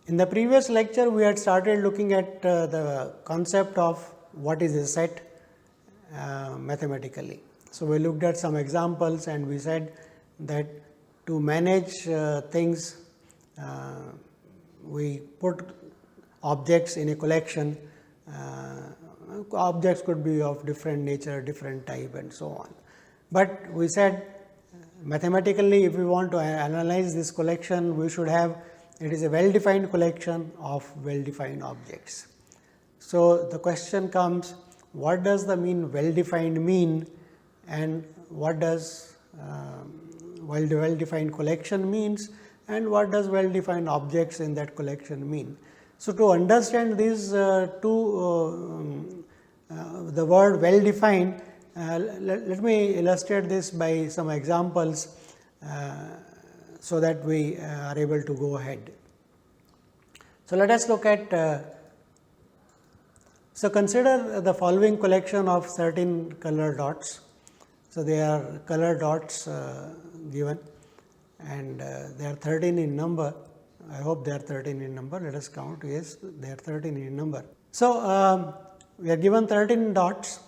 In the previous lecture, we had started looking at the concept of what is a set mathematically. So, we looked at some examples and we said that to manage things, we put objects in a collection. Objects could be of different nature, different type and so on. But we said mathematically, if we want to analyze this collection, we should have it is a well defined collection of well defined objects. So, the question comes, what does the mean well defined mean, and what does well defined collection means, and what does well defined objects in that collection mean. So, to understand these two the word well defined, let me illustrate this by some examples so that we are able to go ahead. So, let us look at so consider the following collection of certain color dots. So, they are color dots given, and they are 13 in number. I hope they are 13 in number. Let us count. Yes, they are 13 in number. So, we are given 13 dots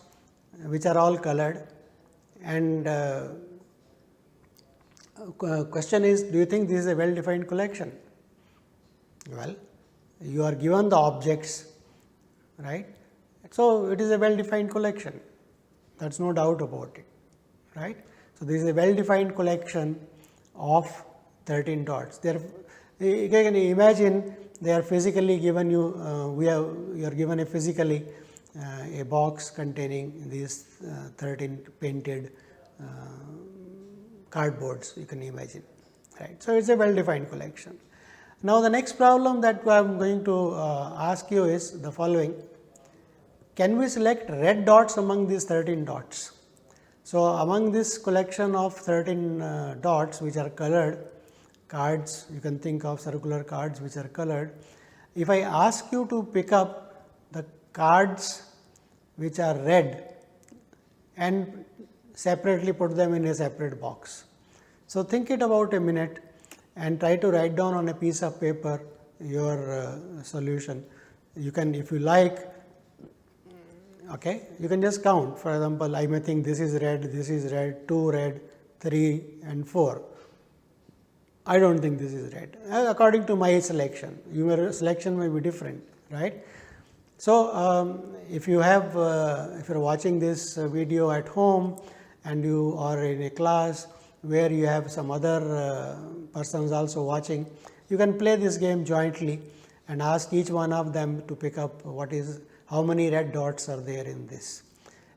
which are all colored, and question is, do you think this is a well defined collection? Well, you are given the objects, right. So, it is a well defined collection, that is no doubt about it, right. So, this is a well defined collection of 13 dots. There, you can imagine they are physically given you, you are given a physically a box containing these 13 painted cardboards, you can imagine, right. So, it is a well defined collection. Now, the next problem that I am going to ask you is the following: can we select red dots among these 13 dots? So, among this collection of 13 dots which are colored cards, you can think of circular cards which are colored. If I ask you to pick up the cards which are red and separately put them in a separate box. So, think it about a minute and try to write down on a piece of paper your solution. You can, if you like, okay, you can just count. For example, I may think this is red, 2 red, 3 and 4. I do not think this is red according to my selection. Your selection may be different, right. So, if you have if you are watching this video at home and you are in a class where you have some other persons also watching, you can play this game jointly and ask each one of them to pick up what is how many red dots are there in this,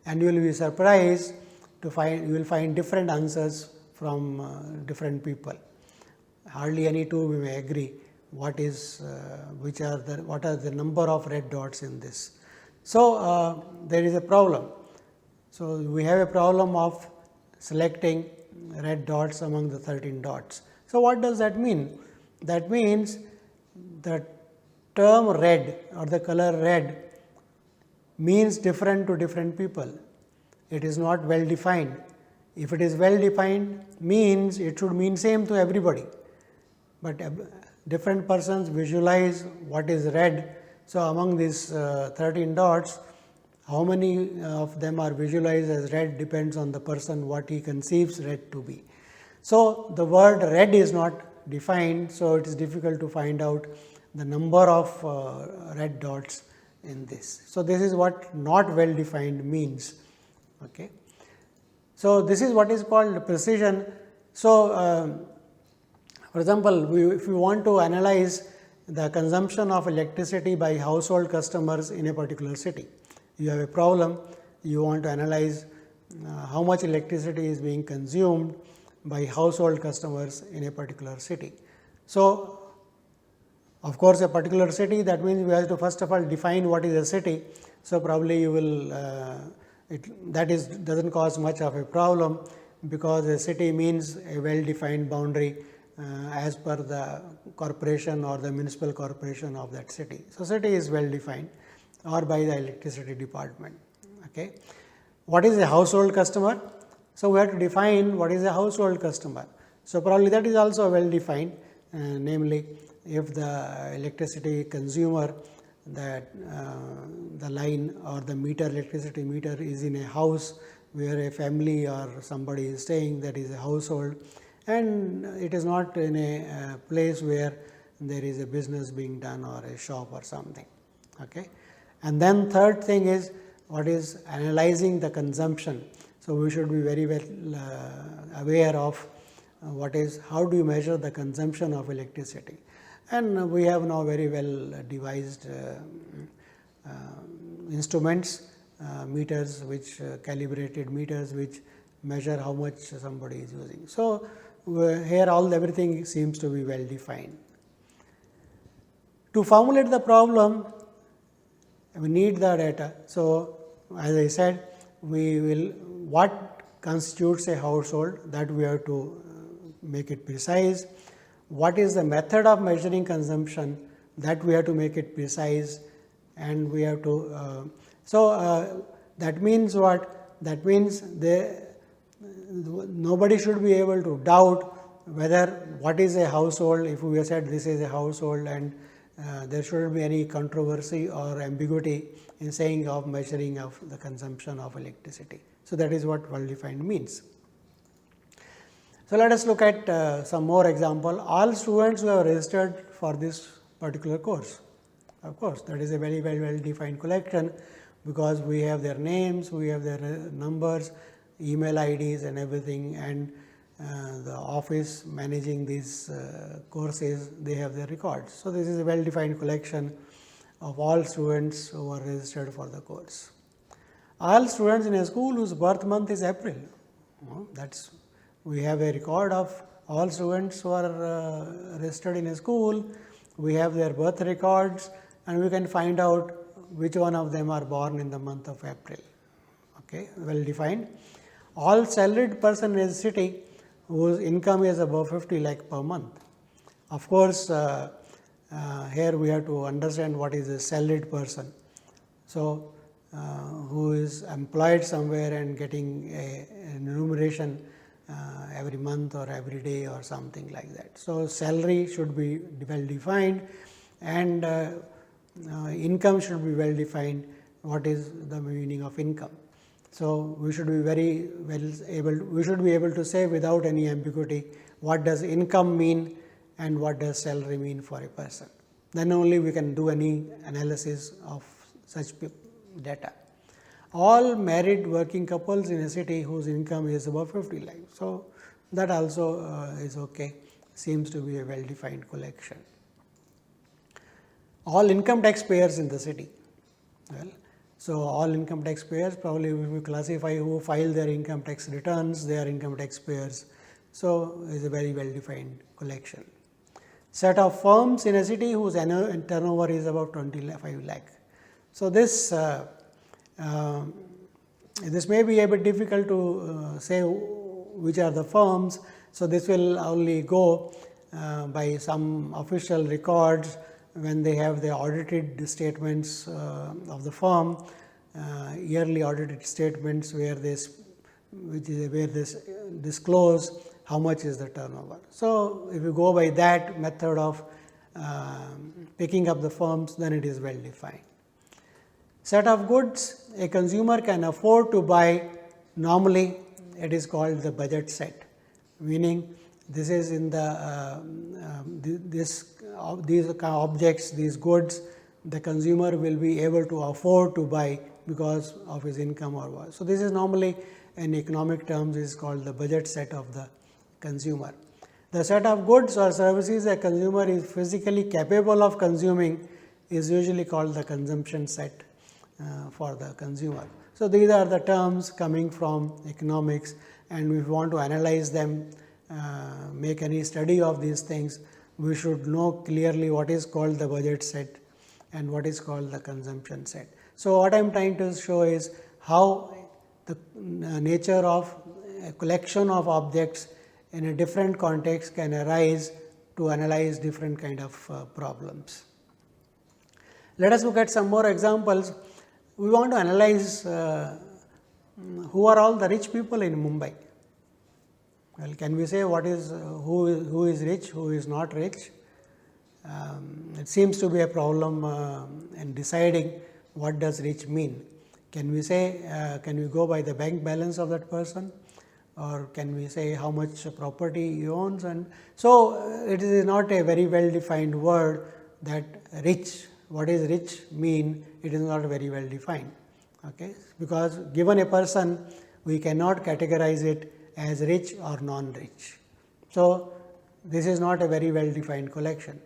and you will be surprised to find you will find different answers from different people. Hardly any two we may agree what is what are the number of red dots in this. So, there is a problem. So, we have a problem of selecting red dots among the 13 dots. So, what does that mean? That means the term red or the color red means different to different people. It is not well defined. If it is well defined, means it should mean same to everybody, but different persons visualize what is red. So, among these 13 dots, how many of them are visualized as red depends on the person what he conceives red to be. So, the word red is not defined. So, it is difficult to find out the number of red dots in this. So, this is what not well defined means. Okay. So, this is what is called precision. So, for example, if you want to analyze the consumption of electricity by household customers in a particular city, you have a problem, you want to analyze how much electricity is being consumed by household customers in a particular city. So, of course, a particular city, that means we have to first of all define what is a city. So, probably you will does not cause much of a problem, because a city means a well defined boundary as per the corporation or the municipal corporation of that city. So, city is well defined or by the electricity department. Okay. What is a household customer? So, we have to define what is a household customer. So, probably that is also well defined, namely if the electricity consumer, that the line or the meter, electricity meter is in a house where a family or somebody is staying, that is a household, and it is not in a place where there is a business being done or a shop or something. Okay. And then third thing is what is analyzing the consumption. So, we should be very well aware of what is, how do you measure the consumption of electricity, and we have now very well devised instruments, meters which calibrated meters which measure how much somebody is using. So, here everything seems to be well defined. To formulate the problem, we need the data. So, as I said, we will, what constitutes a household, that we have to make it precise. What is the method of measuring consumption, that we have to make it precise, and we have to that means what? That means nobody should be able to doubt whether what is a household. If we have said this is a household, and there shouldn't be any controversy or ambiguity in saying of measuring of the consumption of electricity. So, that is what well defined means. So, let us look at some more example. All students who have registered for this particular course, of course, that is a very well defined collection, because we have their names, we have their numbers, email IDs and everything, and the office managing these courses, they have their records. So, this is a well defined collection of all students who are registered for the course. All students in a school whose birth month is April, that's, we have a record of all students who are registered in a school, we have their birth records, and we can find out which one of them are born in the month of April. Okay, well defined. All salaried person in a city whose income is above 50 lakh per month. Of course, here we have to understand what is a salaried person. So, who is employed somewhere and getting a remuneration every month or every day or something like that. So, salary should be well defined, and income should be well defined. What is the meaning of income? So, we should be very well able, we should be able to say without any ambiguity what does income mean and what does salary mean for a person. Then only we can do any analysis of such data. All married working couples in a city whose income is above 50 lakh. So, that also is okay, seems to be a well defined collection. All income tax payers in the city. Well, so, all income tax payers, probably we will classify who file their income tax returns, they are income tax payers. So, is a very well defined collection. Set of firms in a city whose annual turnover is about 25 lakh. So, this may be a bit difficult to say which are the firms. So, this will only go by some official records when they have the audited statements of the firm, yearly audited statements where this disclose how much is the turnover. So, if you go by that method of picking up the firms, then it is well defined. Set of goods a consumer can afford to buy, normally it is called the budget set, meaning this is in the these objects, these goods, the consumer will be able to afford to buy because of his income or what. So, this is normally in economic terms is called the budget set of the consumer. The set of goods or services a consumer is physically capable of consuming is usually called the consumption set for the consumer. So, these are the terms coming from economics, and if we want to analyze them, make any study of these things, we should know clearly what is called the budget set and what is called the consumption set. So, what I am trying to show is how the nature of a collection of objects in a different context can arise to analyze different kind of problems. Let us look at some more examples. We want to analyze who are all the rich people in Mumbai. Well, can we say what is who is rich, who is not rich? it seems to be a problem in deciding what does rich mean. Can we say, can we go by the bank balance of that person, or can we say how much property he owns? And so, it is not a very well defined word that rich. What is rich mean? It is not very well defined, okay? Because given a person, we cannot categorize it as rich or non-rich. So, this is not a very well defined collection.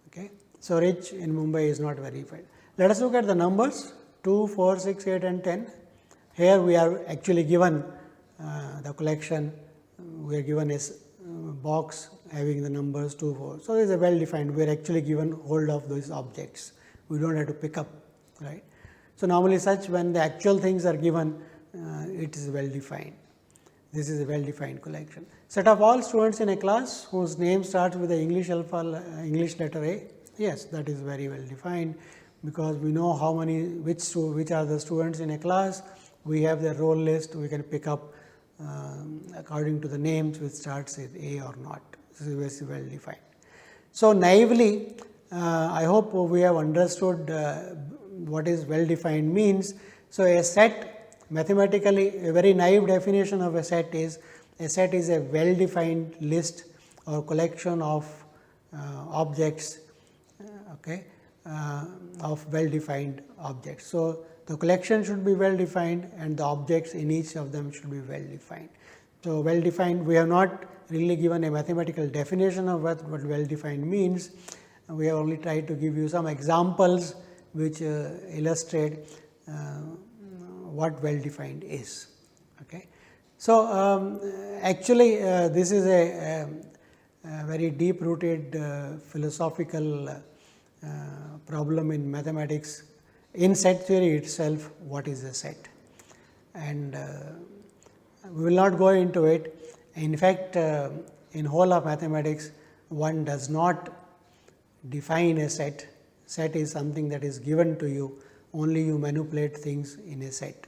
Okay. So, rich in Mumbai is not very defined. Let us look at the numbers 2, 4, 6, 8 and 10. Here we are actually given the collection, we are given a box having the numbers 2, 4. So, it is a well defined, we are actually given hold of those objects, we do not have to pick up, right. So, normally such when the actual things are given, it is well defined. This is a well defined collection. Set of all students in a class whose name starts with the English English letter A. Yes, that is very well defined, because we know how many, which are the students in a class. We have the roll list, we can pick up according to the names which starts with A or not. This is very well defined. So, naively, I hope we have understood what is well defined means. So, a set, mathematically a very naive definition of a set is a well defined list or collection of objects, okay, of well defined objects. So, the collection should be well defined and the objects in each of them should be well defined. So, well defined, we have not really given a mathematical definition of what well defined means. We have only tried to give you some examples which illustrate what well defined is. Okay. So, actually this is a very deep rooted philosophical problem in mathematics. In set theory itself, what is a set? And we will not go into it. In fact, in whole of mathematics, one does not define a set. Set is something that is given to you, only you manipulate things in a set.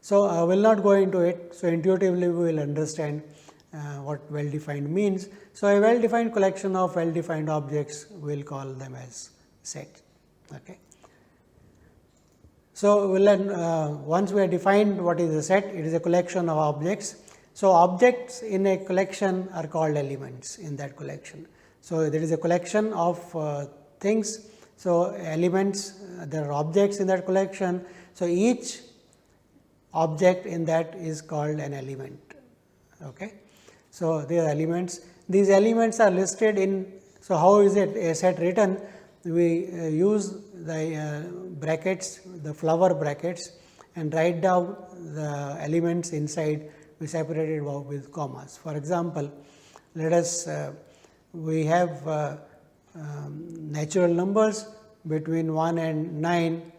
So, I will not go into it. So, intuitively we will understand what well defined means. So, a well defined collection of well defined objects, we will call them as set. Okay. So, we'll learn, once we have defined what is a set, it is a collection of objects. So, objects in a collection are called elements in that collection. So, there is a collection of things. So, elements, there are objects in that collection. So, each object in that is called an element. Okay. So, they are elements. These elements are listed in. So, how is it a set written? We use the brackets, the flower brackets, and write down the elements inside, we separated with commas. For example, let us we have natural numbers between 1 and 9.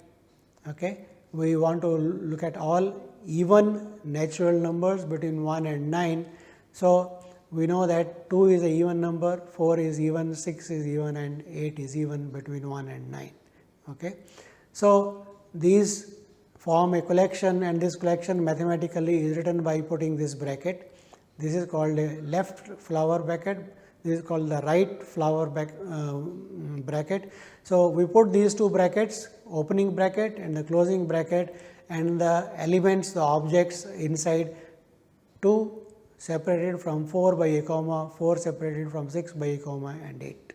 Okay. We want to look at all even natural numbers between 1 and 9. So, we know that 2 is a even number, 4 is even, 6 is even and 8 is even between 1 and 9. Okay. So, these form a collection, and this collection mathematically is written by putting this bracket. This is called a left flower bracket, this is called the right flower bracket. So, we put these two brackets, opening bracket and the closing bracket, and the elements, the objects inside 2 separated from 4 by a comma, 4 separated from 6 by a comma and 8.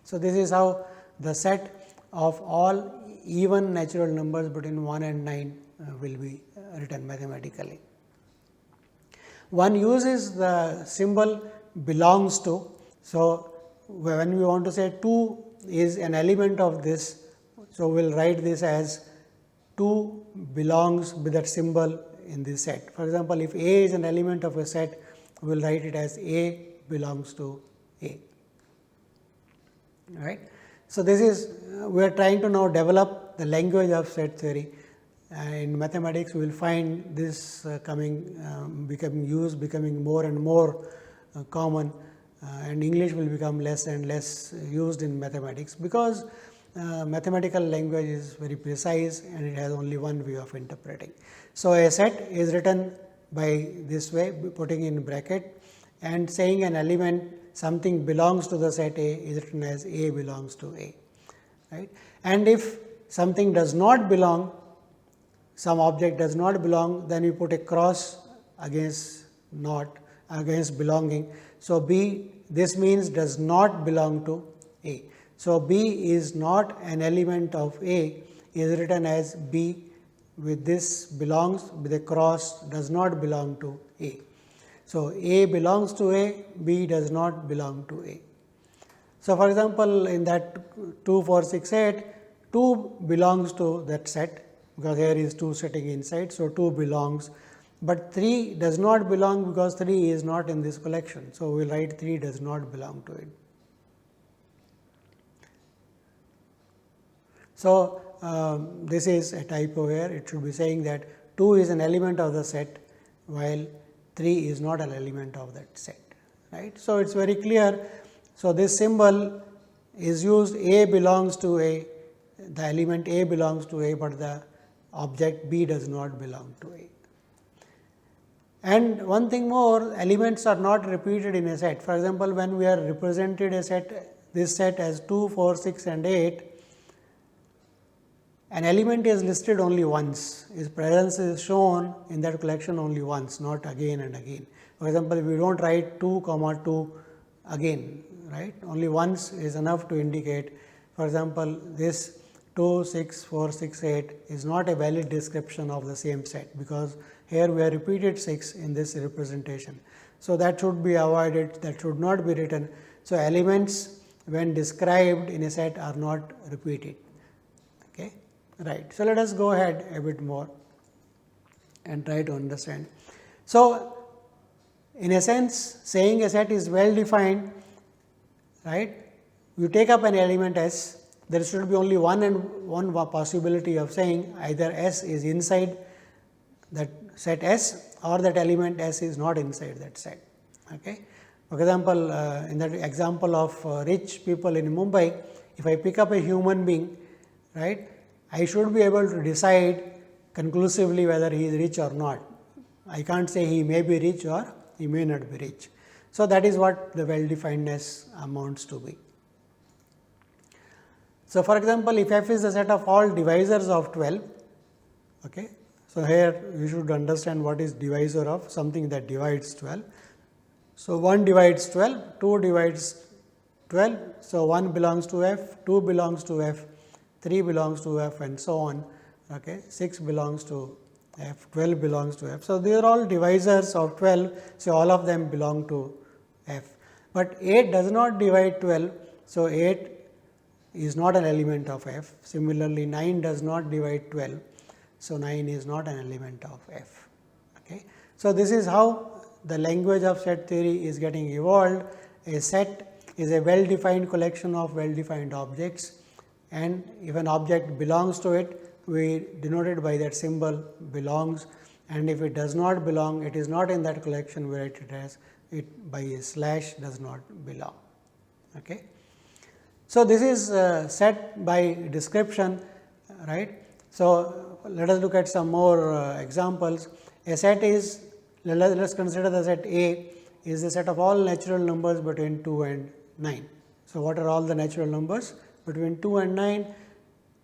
So, this is how the set of all even natural numbers between 1 and 9 will be written mathematically. One uses the symbol belongs to. So, when we want to say 2 is an element of this, so we will write this as 2 belongs with that symbol in this set. For example, if A is an element of a set, we will write it as A belongs to A. Right. So, this is we are trying to now develop the language of set theory. In mathematics, we will find this becoming more and more common, and English will become less and less used in mathematics, because mathematical language is very precise and it has only one way of interpreting. So, a set is written by this way, putting in bracket and saying an element something belongs to the set A is written as A belongs to A, right. And if something does not belong, some object does not belong, then we put a cross against not, against belonging. So, B, this means does not belong to A. So, B is not an element of A is written as B with this belongs with a cross does not belong to A. So, A belongs to A, B does not belong to A. So, for example, in that 2, 4, 6, 8, 2 belongs to that set, because here is 2 sitting inside. So, 2 belongs, but 3 does not belong because 3 is not in this collection. So, we will write 3 does not belong to it. So, this is a typo here. It should be saying that 2 is an element of the set, while 3 is not an element of that set, right. So, it is very clear. So, this symbol is used, A belongs to A, the element A belongs to A, but the object B does not belong to A. And one thing more, elements are not repeated in a set. For example, when we are represented a set, this set as 2, 4, 6 and 8, an element is listed only once, its presence is shown in that collection only once, not again and again. For example, we do not write 2, 2 again, right, only once is enough to indicate. For example, this 2, 6, 4, 6, 8 is not a valid description of the same set, because here we have repeated 6 in this representation. So, that should be avoided, that should not be written. So, elements when described in a set are not repeated. Okay. Right. So, let us go ahead a bit more and try to understand. So, in a sense, saying a set is well defined, right. You take up an element S, there should be only one possibility of saying either S is inside that set S or that element S is not inside that set. Okay. For example, in that example of rich people in Mumbai, if I pick up a human being, right, I should be able to decide conclusively whether he is rich or not. I can't say he may be rich or he may not be rich. So, that is what the well definedness amounts to be. So, for example, if F is the set of all divisors of 12, okay. So, here you should understand what is divisor of something that divides 12. So, 1 divides 12, 2 divides 12. So, 1 belongs to F, 2 belongs to F, 3 belongs to F and so on, okay. 6 belongs to F, 12 belongs to F. So, these are all divisors of 12. So, all of them belong to F, but 8 does not divide 12. So, 8 is not an element of F. Similarly, 9 does not divide 12. So, 9 is not an element of F. Okay. So, this is how the language of set theory is getting evolved. A set is a well defined collection of well defined objects, and if an object belongs to it, we denote it by that symbol belongs, and if it does not belong, it is not in that collection, we write it as it by a slash does not belong. Okay. So, this is set by description, right. So, let us look at some more examples. A set is, let us consider the set A is the set of all natural numbers between 2 and 9. So, what are all the natural numbers between 2 and 9?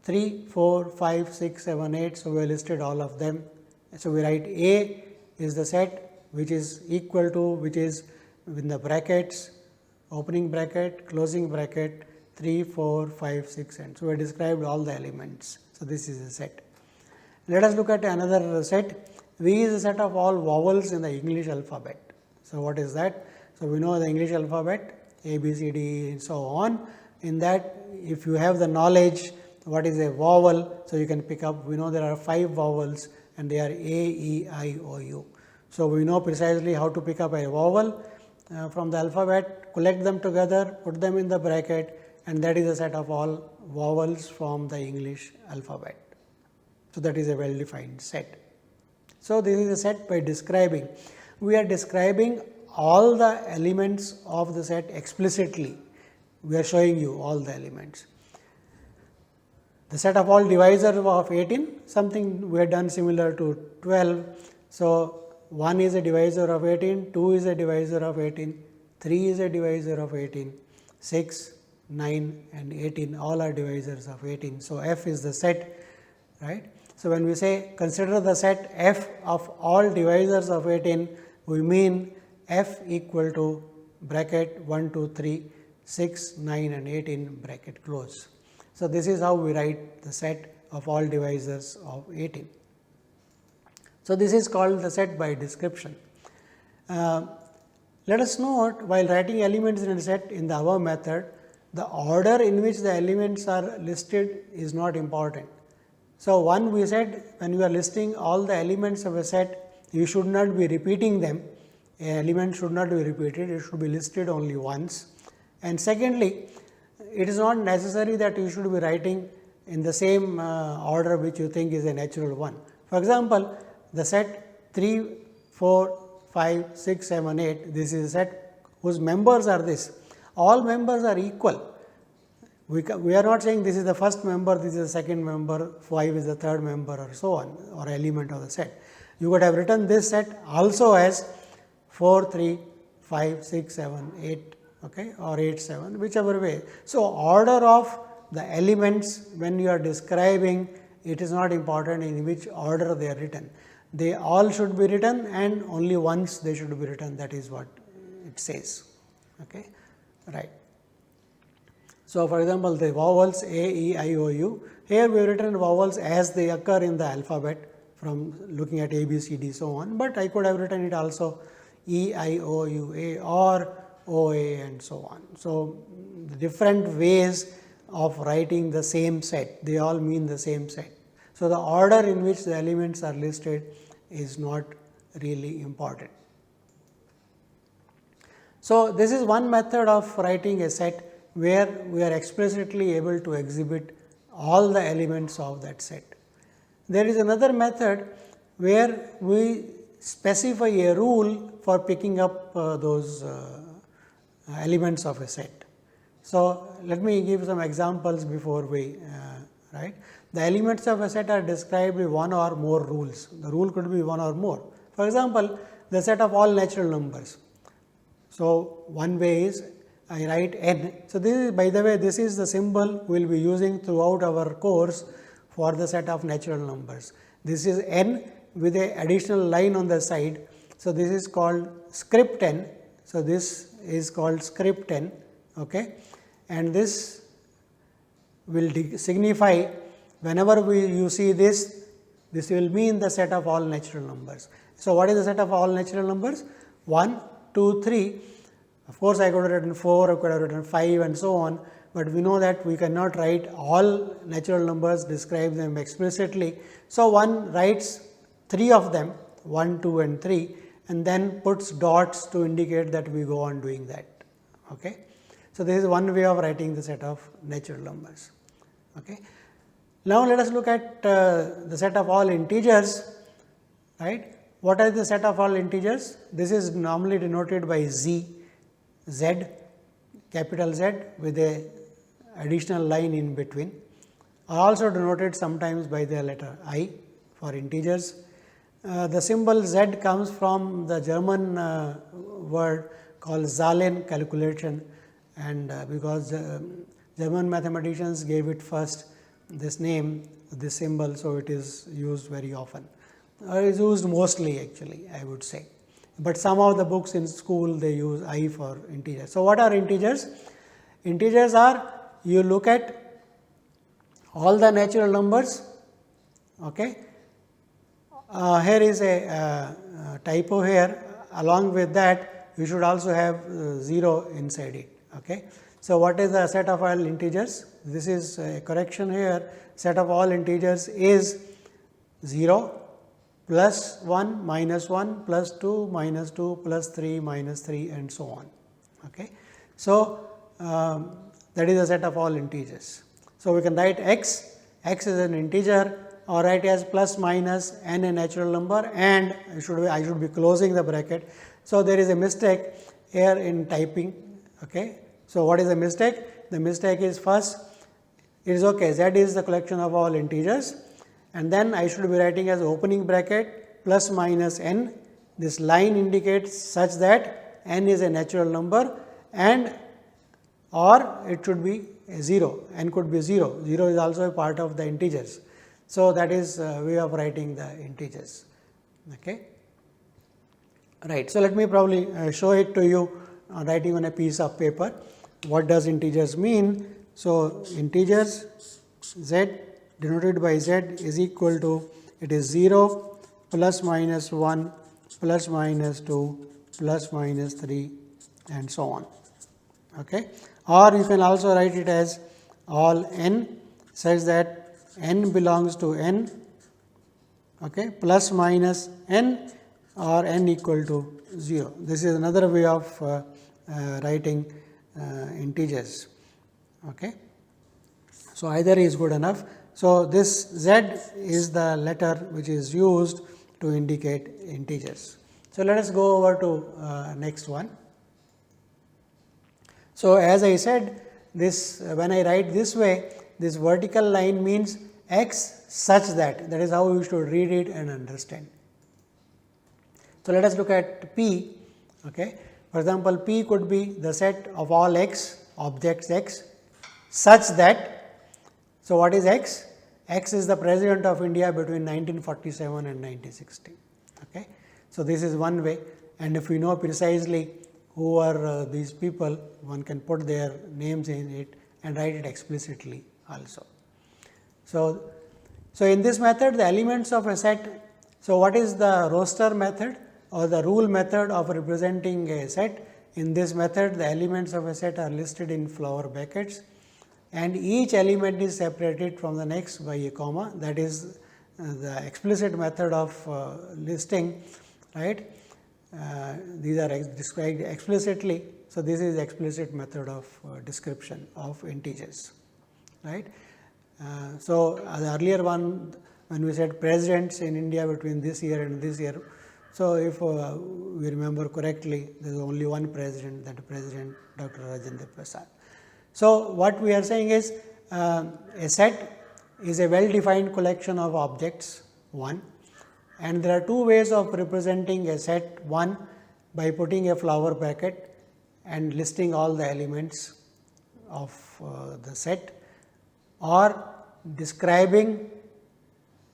3, 4, 5, 6, 7, 8. So, we have listed all of them. So, we write A is the set which is equal to, which is within the brackets, opening bracket, closing bracket, 3, 4, 5, 6 and so we have described all the elements. So, this is a set. Let us look at another set. V is a set of all vowels in the English alphabet. So, what is that? So, we know the English alphabet A, B, C, D and so on. In that, if you have the knowledge what is a vowel, so you can pick up, we know there are 5 vowels and they are A, E, I, O, U. So, we know precisely how to pick up a vowel from the alphabet, collect them together, put them in the bracket, and that is a set of all vowels from the English alphabet. So, that is a well defined set. So, this is a set by describing. We are describing all the elements of the set explicitly. We are showing you all the elements. The set of all divisors of 18, something we have done similar to 12. So, 1 is a divisor of 18, 2 is a divisor of 18, 3 is a divisor of 18, 6, 9 and 18 all are divisors of 18. So, F is the set, right. So, when we say consider the set F of all divisors of 18, we mean F equal to bracket 1, 2, 3, 6, 9 and 18 bracket close. So, this is how we write the set of all divisors of 18. So, this is called the set by description. Let us note while writing elements in a set in the above method, the order in which the elements are listed is not important. So, one we said when you are listing all the elements of a set, you should not be repeating them. An element should not be repeated, it should be listed only once. And secondly, it is not necessary that you should be writing in the same order which you think is a natural one. For example, the set 3, 4, 5, 6, 7, 8, this is a set whose members are this. All members are equal. We are not saying this is the first member, this is the second member, 5 is the third member or so on, or element of the set. You could have written this set also as 4, 3, 5, 6, 7, 8, okay, or 8, 7, whichever way. So, order of the elements when you are describing, it is not important in which order they are written. They all should be written and only once they should be written, that is what it says. Okay, right. So, for example, the vowels A, E, I, O, U, here we have written vowels as they occur in the alphabet from looking at A, B, C, D, so on, but I could have written it also E, I, O, U, A or O, A and so on. So, the different ways of writing the same set, they all mean the same set. So, the order in which the elements are listed is not really important. So, this is one method of writing a set where we are explicitly able to exhibit all the elements of that set. There is another method where we specify a rule for picking up those elements of a set. So, let me give some examples before we write. The elements of a set are described with one or more rules. The rule could be one or more. For example, the set of all natural numbers. So, one way is I write n. So, this is, by the way, this is the symbol we will be using throughout our course for the set of natural numbers. This is n with a additional line on the side. So, this is called script n. So, this is called script n, okay, and this will signify whenever you see this, this will mean the set of all natural numbers. So, what is the set of all natural numbers? 1, 2, 3. Of course, I could have written 4, I could have written 5 and so on, but we know that we cannot write all natural numbers, describe them explicitly. So, one writes 3 of them, 1, 2 and 3, and then puts dots to indicate that we go on doing that. Okay. So, this is one way of writing the set of natural numbers. Okay. Now, let us look at the set of all integers, right. What is the set of all integers? This is normally denoted by Z, Z, capital Z with a additional line in between, are also denoted sometimes by the letter I for integers. The symbol Z comes from the German word called Zahlen calculation, and because German mathematicians gave it first this name, this symbol, so it is used very often, or is used mostly actually, I would say. But some of the books in school they use I for integers. So, what are integers? Integers are, you look at all the natural numbers. Okay. Here is a typo here, along with that you should also have 0 inside it. Okay. So, what is the set of all integers? This is a correction here, set of all integers is 0, plus 1, minus 1, plus 2, minus 2, plus 3, minus 3 and so on. Okay. So, that is the set of all integers. So, we can write x, x is an integer, or write as plus minus n a natural number, and I should be closing the bracket. So, there is a mistake here in typing. Okay. So, what is the mistake? The mistake is first, it is okay, z is the collection of all integers, and then I should be writing as opening bracket plus minus n, this line indicates such that n is a natural number and or it should be a 0, n could be 0, 0 is also a part of the integers. So, that is way of writing the integers. Okay. Right. So, let me probably show it to you writing on a piece of paper. What does integers mean? So, integers z denoted by z is equal to, it is 0 plus minus 1 plus minus 2 plus minus 3 and so on. Okay. Or you can also write it as all n such that n belongs to n, okay, plus minus n or n equal to 0. This is another way of writing integers. Okay. So, either is good enough. So, this z is the letter which is used to indicate integers. So, let us go over to next one. So, as I said, this when I write this way, this vertical line means x such that, that is how you should read it and understand. So, let us look at P. Okay. For example, P could be the set of all x, objects x, such that. So, what is x? X is the President of India between 1947 and 1960. Okay. So, this is one way, and if we know precisely who are these people, one can put their names in it and write it explicitly also. So, in this method, the elements of a set. So, what is the roster method or the rule method of representing a set? In this method, the elements of a set are listed in flower brackets and each element is separated from the next by a comma. That is the explicit method of listing, right. These are described explicitly. So, this is explicit method of description of integers, right. So, the earlier one, when we said presidents in India between this year and this year. So, if we remember correctly, there is only one president, that President Dr. Rajendra Prasad. So, what we are saying is a set is a well defined collection of objects 1, and there are two ways of representing a set. One, by putting a flower bracket and listing all the elements of the set, or describing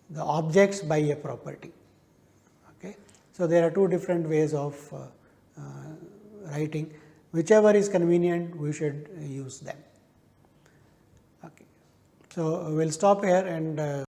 the objects by a property. Okay. So, there are two different ways of writing, whichever is convenient we should use them. Okay. So, we will stop here and